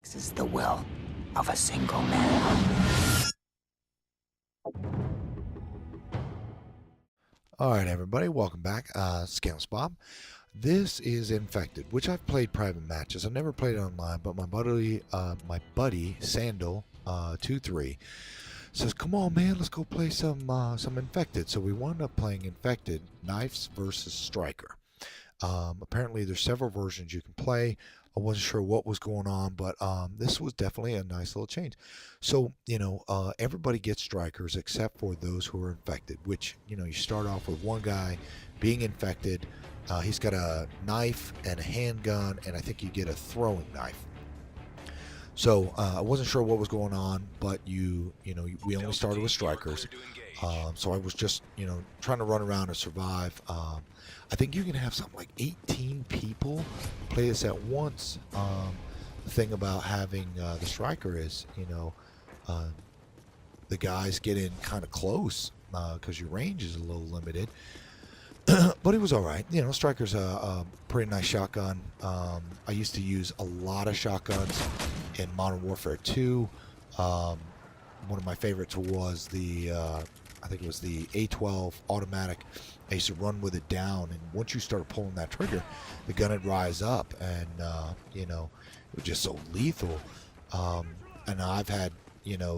This is the will of a single man. Alright everybody, welcome back. Scams Bob. This is Infected, which I've played private matches. I've never played it online, but my buddy Sandal 23 says, "Come on, man, let's go play some Infected." So we wound up playing Infected Knives versus Striker. Apparently, there's several versions you can play. I wasn't sure what was going on, but this was definitely a nice little change. So, everybody gets strikers except for those who are infected, which, you start off with one guy being infected. He's got a knife and a handgun, and I think you get a throwing knife. So I wasn't sure what was going on, but we only started with strikers. So I was just, trying to run around and survive. I think you can have something like 18 people play this at once. The thing about having the striker is, the guys get in kind of close because your range is a little limited. But it was all right. Striker's a pretty nice shotgun. I used to use a lot of shotguns in Modern Warfare 2. One of my favorites was I think it was the A12 automatic. I used to run with it down, and once you started pulling that trigger, the gun would rise up, and it was just so lethal. And I've had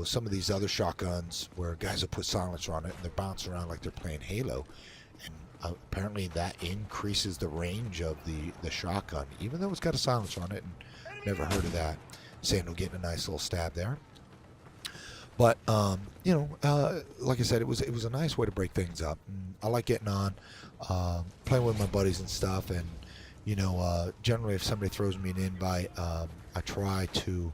some of these other shotguns where guys will put silencer on it, and they're bouncing around like they're playing Halo, and apparently that increases the range of the shotgun, even though it's got a silencer on it. And never heard of that. Sandal getting a nice little stab there. But like I said, it was a nice way to break things up. And I like getting on, playing with my buddies and stuff. And generally, if somebody throws me an invite, I try to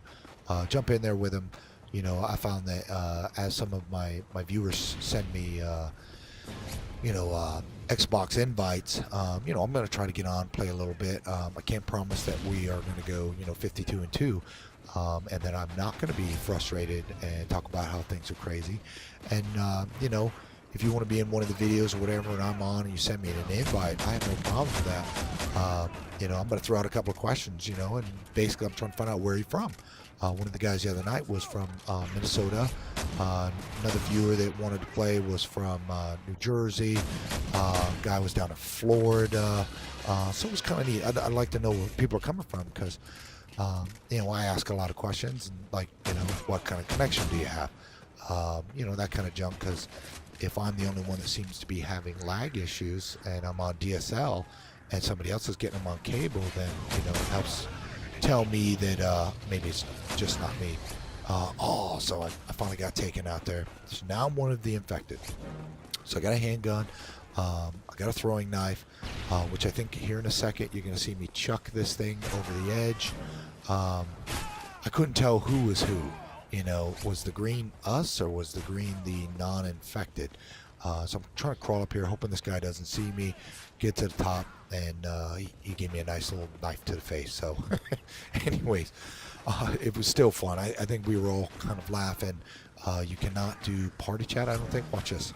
jump in there with them. I found that as some of my viewers send me, Xbox invites, I'm going to try to get on, play a little bit. I can't promise that we are going to go, 52-2. And then I'm not going to be frustrated and talk about how things are crazy. And, if you want to be in one of the videos or whatever and I'm on and you send me an invite, I have no problem with that. I'm going to throw out a couple of questions, and basically I'm trying to find out where you're from. One of the guys the other night was from Minnesota. Another viewer that wanted to play was from New Jersey. Guy was down in Florida. So it was kind of neat. I'd like to know where people are coming from because I ask a lot of questions, and what kind of connection do you have? That kind of junk, because if I'm the only one that seems to be having lag issues and I'm on DSL and somebody else is getting them on cable, then, it helps tell me that maybe it's just not me. So I finally got taken out there. So now I'm one of the infected. So I got a handgun. I got a throwing knife, which I think here in a second you're going to see me chuck this thing over the edge. I couldn't tell who was who. Was the green us or was the green the non-infected? So I'm trying to crawl up here, hoping this guy doesn't see me, get to the top, and he gave me a nice little knife to the face. So anyways, it was still fun. I think we were all kind of laughing. You cannot do party chat, I don't think. Watch this.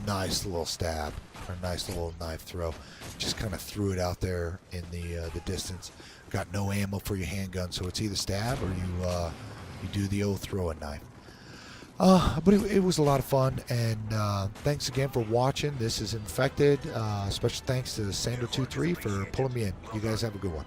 Nice little stab, or a nice little knife throw. Just kind of threw it out there in the distance. Got no ammo for your handgun, so it's either stab or you do the old throwing knife. But it was a lot of fun, and thanks again for watching. This is Infected. Special thanks to Sandal23 for pulling me in. You guys have a good one.